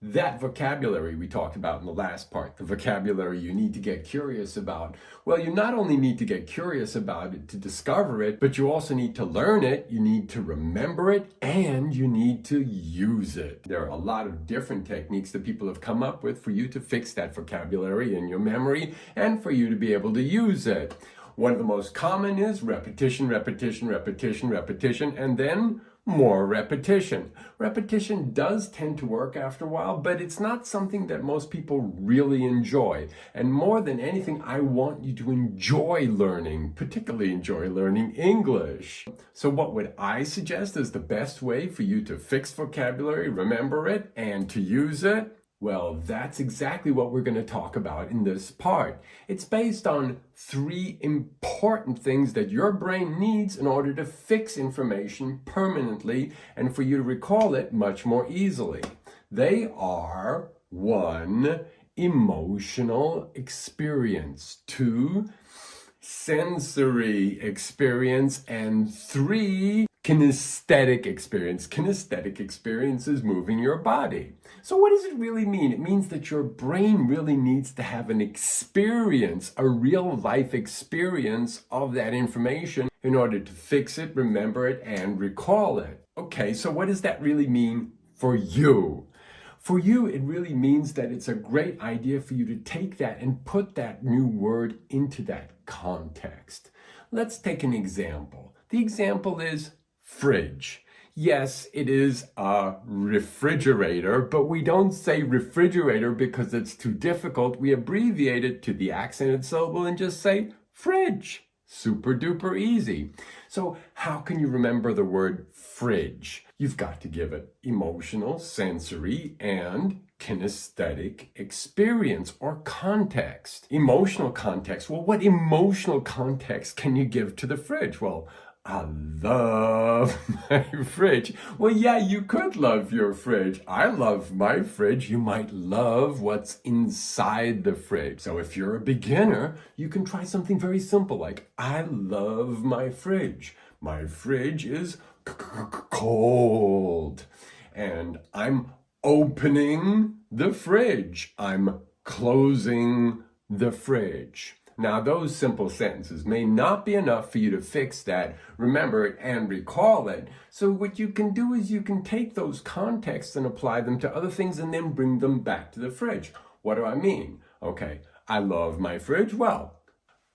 That vocabulary we talked about in the last part, the vocabulary you need to get curious about. Well, you not only need to get curious about it to discover it, but you also need to learn it, you need to remember it, and you need to use it. There are a lot of different techniques that people have come up with for you to fix that vocabulary in your memory and for you to be able to use it. One of the most common is repetition, repetition, repetition, repetition, and then more repetition. Repetition does tend to work after a while, but it's not something that most people really enjoy. And more than anything, I want you to enjoy learning, particularly enjoy learning English. So what would I suggest is the best way for you to fix vocabulary, remember it, and to use it? Well, that's exactly what we're going to talk about in this part. It's based on 3 important things that your brain needs in order to fix information permanently and for you to recall it much more easily. They are 1, emotional experience, 2, sensory experience, and 3, kinesthetic experience. Kinesthetic experience is moving your body. So what does it really mean? It means that your brain really needs to have an experience, a real life experience of that information in order to fix it, remember it, and recall it. Okay, so what does that really mean for you? For you, it really means that it's a great idea for you to take that and put that new word into that context. Let's take an example. The example is fridge. Yes, it is a refrigerator, but we don't say refrigerator because it's too difficult. We abbreviate it to the accented syllable and just say fridge. Super duper easy. So how can you remember the word fridge? You've got to give it emotional, sensory, and kinesthetic experience or context. Emotional context. Well, what emotional context can you give to the fridge? Well, I love my fridge. Well, yeah, you could love your fridge. I love my fridge. You might love what's inside the fridge. So if you're a beginner, you can try something very simple like, I love my fridge. My fridge is cold. And I'm opening the fridge. I'm closing the fridge. Now, those simple sentences may not be enough for you to fix that, remember it, and recall it. So what you can do is you can take those contexts and apply them to other things and then bring them back to the fridge. What do I mean? Okay, I love my fridge. Well,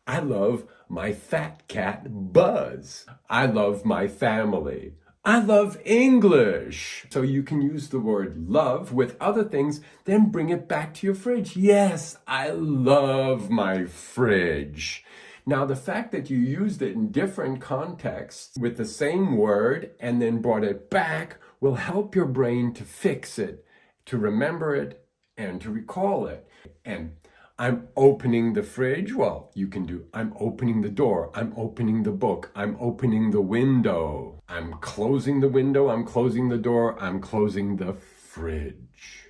I love my fat cat, Buzz. I love my family. I love English. So you can use the word love with other things, then bring it back to your fridge. Yes, I love my fridge. Now, the fact that you used it in different contexts with the same word and then brought it back will help your brain to fix it, to remember it, and to recall it. And I'm opening the fridge. Well, you can do, I'm opening the door. I'm opening the book. I'm opening the window. I'm closing the window. I'm closing the door. I'm closing the fridge.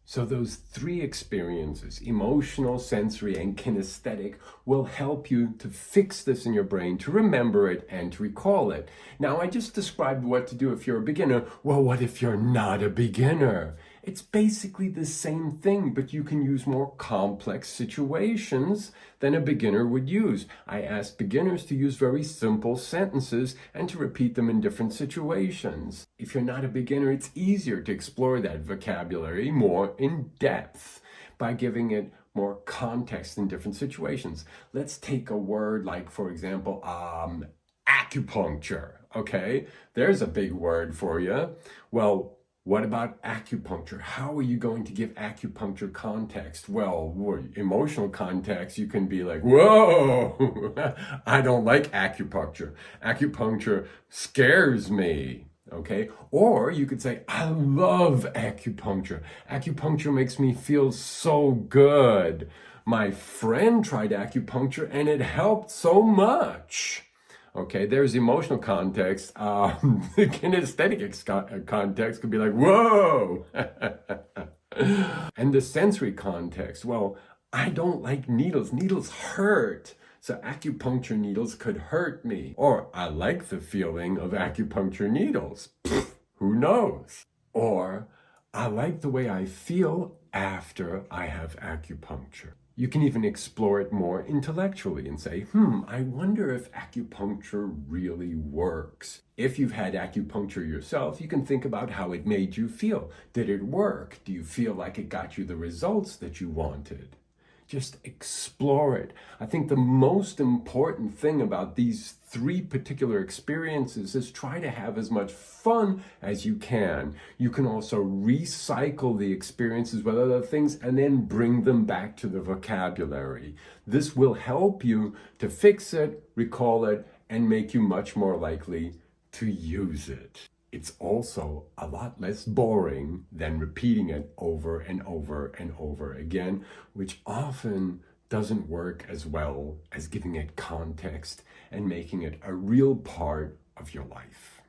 So those 3 experiences, emotional, sensory, and kinesthetic, will help you to fix this in your brain, to remember it, and to recall it. Now, I just described what to do if you're a beginner. Well, what if you're not a beginner? It's basically the same thing, but you can use more complex situations than a beginner would use. I ask beginners to use very simple sentences and to repeat them in different situations. If you're not a beginner, it's easier to explore that vocabulary more in depth by giving it more context in different situations. Let's take a word like, for example, acupuncture, okay? There's a big word for you. Well, what about acupuncture? How are you going to give acupuncture context? Well, emotional context, you can be like, whoa, I don't like acupuncture. Acupuncture scares me, okay? Or you could say, I love acupuncture. Acupuncture makes me feel so good. My friend tried acupuncture and it helped so much. Okay, there's emotional context. The kinesthetic context could be like, whoa! And the sensory context, well, I don't like needles. Needles hurt. So acupuncture needles could hurt me. Or I like the feeling of acupuncture needles. Pfft, who knows? Or I like the way I feel after I have acupuncture. You can even explore it more intellectually and say, I wonder if acupuncture really works. If you've had acupuncture yourself, you can think about how it made you feel. Did it work? Do you feel like it got you the results that you wanted? Just explore it. I think the most important thing about these three particular experiences is try to have as much fun as you can. You can also recycle the experiences with other things and then bring them back to the vocabulary. This will help you to fix it, recall it, and make you much more likely to use it. It's also a lot less boring than repeating it over and over and over again, which often doesn't work as well as giving it context and making it a real part of your life.